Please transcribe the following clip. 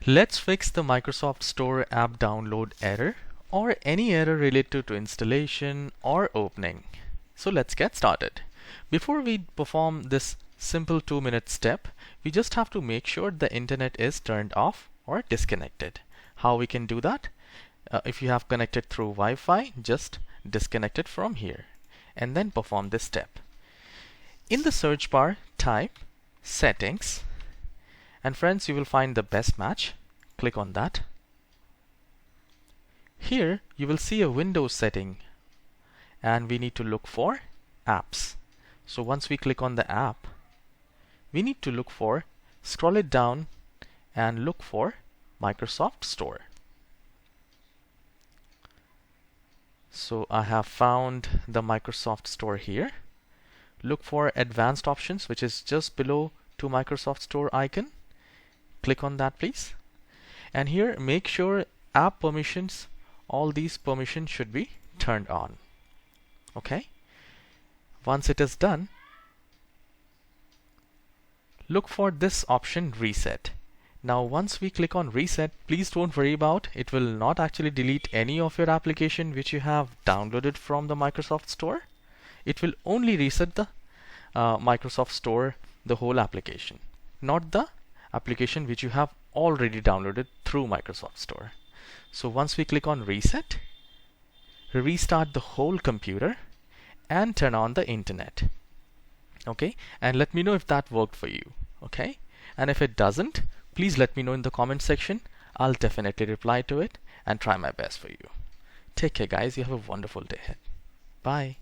Let's fix the Microsoft Store app download error or any error related to installation or opening. So let's get started. Before we perform this simple 2-minute step, we just have to make sure the internet is turned off or disconnected. How we can do that? If you have connected through Wi-Fi, just disconnect it from here and then perform this step. In the search bar, type settings, and friends, you will find the best match. Click on that. Here you will see a Windows setting and we need to look for apps. So once we click on the app, we need to look for, scroll it down and look for Microsoft Store. So I have found the Microsoft Store here. Look for advanced options, which is just below to Microsoft Store icon. Click on that, please. And here make sure app permissions, all these permissions should be turned on. Okay. Once it is done, look for this option reset. Now once we click on reset, please don't worry about it. Will not actually delete any of your application which you have downloaded from the Microsoft Store. It will only reset the Microsoft Store, the whole application, not the application which you have already downloaded through Microsoft Store. So once we click on reset, restart the whole computer and turn on the internet. Okay, and let me know if that worked for you. Okay, and if it doesn't, please let me know in the comment section. I'll definitely reply to it and try my best for you. Take care guys, you have a wonderful day ahead. Bye.